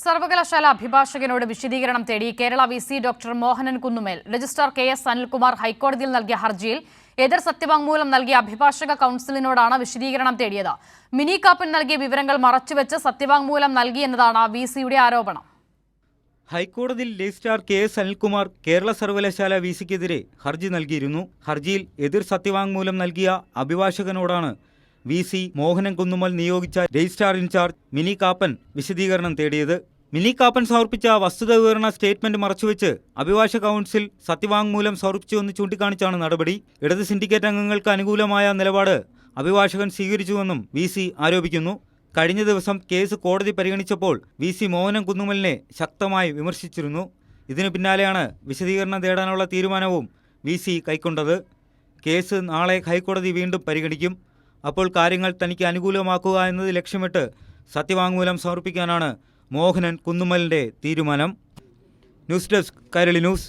സർവകലാശാല അഭിഭാഷകനോട് വിശദീകരണം തേടി കേരള വിസി ഡോക്ടർ മോഹനൻ കുന്നുമേൽ രജിസ്ട്രാർ KS അനിൽകുമാർ ഹൈക്കോടതിയിൽ നൽകിയ ഹർജിയിൽ എതിർ സത്യവാങ്മൂലം നൽകിയ അഭിഭാഷക കൌൺസിലിനോടാണ് വിശദീകരണം തേടിയത്. മിനി കാപ്പൻ നൽകിയ വിവരങ്ങൾ മറച്ചുവെച്ച് സത്യവാങ്മൂലം നൽകിയെന്നതാണ് വിസിയുടെ ആരോപണം. ഹൈക്കോടതിയിൽ രജിസ്ട്രാർ KS അനിൽകുമാർ കേരള സർവകലാശാല വിസിക്കെതിരെ ഹർജി നൽകിയിരുന്നു. ഹർജിയിൽ എതിർ സത്യവാങ്മൂലം നൽകിയ അഭിഭാഷകനോടാണ് വിസി മോഹനൻ കുന്നുമൽ നിയോഗിച്ച രജിസ്ട്രാർ ഇൻചാർജ് മിനി കാപ്പൻ വിശദീകരണം തേടിയത്. മിനി കാപ്പൻ സമർപ്പിച്ച വസ്തുത വിവരണ സ്റ്റേറ്റ്മെന്റ് മറച്ചുവെച്ച് അഭിഭാഷക കൗൺസിൽ സത്യവാങ്മൂലം സമർപ്പിച്ചുവെന്ന് ചൂണ്ടിക്കാണിച്ചാണ് നടപടി. ഇടത് സിൻഡിക്കേറ്റ് അംഗങ്ങൾക്ക് അനുകൂലമായ നിലപാട് അഭിഭാഷകൻ സ്വീകരിച്ചുവെന്നും വിസി ആരോപിക്കുന്നു. കഴിഞ്ഞ ദിവസം കേസ് കോടതി പരിഗണിച്ചപ്പോൾ വിസി മോഹനൻ കുന്നുമലിനെ ശക്തമായി വിമർശിച്ചിരുന്നു. ഇതിനു പിന്നാലെയാണ് വിശദീകരണം തേടാനുള്ള തീരുമാനവും വിസി കൈക്കൊണ്ടത്. കേസ് നാളെ ഹൈക്കോടതി വീണ്ടും പരിഗണിക്കും. അപ്പോൾ കാര്യങ്ങൾ തനിക്ക് അനുകൂലമാക്കുക എന്നത് ലക്ഷ്യമിട്ട് സത്യവാങ്മൂലം സമർപ്പിക്കാനാണ് മോഹനൻ കുന്നുമലിൻ്റെ തീരുമാനം. News desk Kairali news.